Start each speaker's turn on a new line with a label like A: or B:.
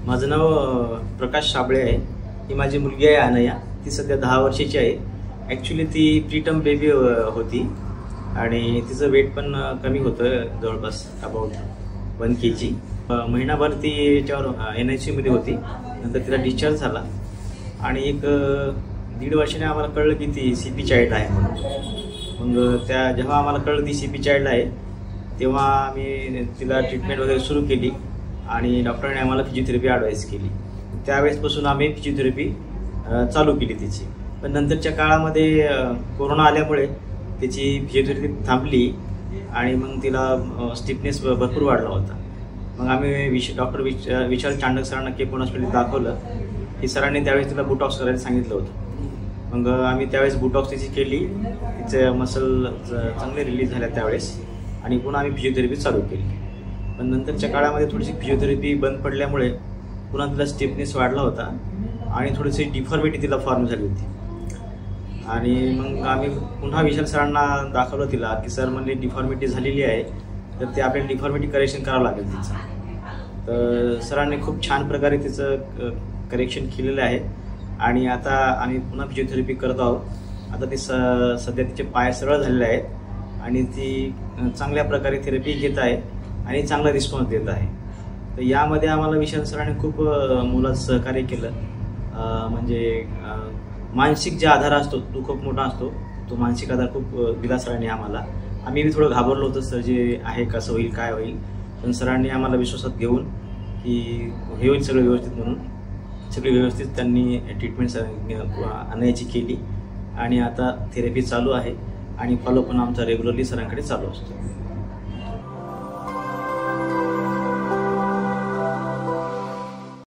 A: माझं नाव प्रकाश साबळे आहे। ही माझी मुलगी आहे अनया। ती सध्या 10 वर्षाची आहे। ॲक्च्युली ती प्रीटर्म बेबी होती आणि तिचं वेट पण कमी होतं, जवळपास अबाउट 1 kg। महिनाभर ती याच्यावर NICU मध्ये होती। नंतर तिला डिस्चार्ज झाला आणि एक 1.5 वर्षाने आम्हाला कळलं की ती CP चाइल्ड आहे म्हणून। मग जेव्हा आम्हाला कळलं ती CP चाइल्ड आहे तेव्हा आम्ही तिला ट्रीटमेंट वगैरे सुरू केली आणि डॉक्टरांनी आम्हाला फिजिओथेरपी ॲडवाइस केली। त्यावेळेसपासून आम्ही फिजिओथेरपी चालू केली तिची। पण नंतरच्या काळामध्ये कोरोना आल्यामुळे त्याची फिजिओथेरपी थांबली आणि मग तिला स्टिफनेस भरपूर वाढला होता। मग आम्ही डॉक्टर विशाल चांडक सरांना केपन हॉस्पिटल दाखवलं की सरांनी त्यावेळेस तिला बुटॉक्स करायला सांगितलं होतं। मग आम्ही त्यावेळेस बुटॉक्स तिची केली, तिचे मसल चांगले रिलीज झाल्या त्यावेळेस आणि पुन्हा आम्ही फिजिओथेरपी चालू केली। पण नंतरच्या काळामध्ये थोडीशी फिजिओथेरपी बंद पडल्यामुळे पुन्हा तिला स्टिफनेस वाढला होता आणि थोडीशी डिफॉर्मिटी तिला फॉर्म झाली होती। आणि मग आम्ही पुन्हा विशाल सरांना दाखवलं तिला की सर म्हणले डिफॉर्मिटी झालेली आहे, तर ते आपल्याला डिफॉर्मिटी करेक्शन करावं लागेल तिचं। तर सरांनी खूप छान प्रकारे तिचं करेक्शन केलेलं आहे आणि आता आम्ही पुन्हा फिजिओथेरपी करत आहोत। आता ती सध्या तिचे पाय सरळ झालेले आहेत आणि ती चांगल्या प्रकारे थेरपी घेत आहे आणि चांगला रिस्पॉन्स देत आहे। तर यामध्ये आम्हाला विशाल सरांनी खूप मोलाचं सहकार्य केलं। म्हणजे मानसिक जे आधार असतो तो खूप मोठा असतो, तो मानसिक आधार खूप दिला सरांनी आम्हाला। आम्ही थोडं घाबरलो होतो, सर जे आहे कसं होईल काय होईल, पण सरांनी आम्हाला विश्वासात घेऊन की हे होईल सगळं व्यवस्थित म्हणून सगळी व्यवस्थित त्यांनी ट्रीटमेंट आणायची केली आणि आता थेरपी चालू आहे आणि फॉलो पण आमचा रेग्युलरली सरांकडे चालू असतो।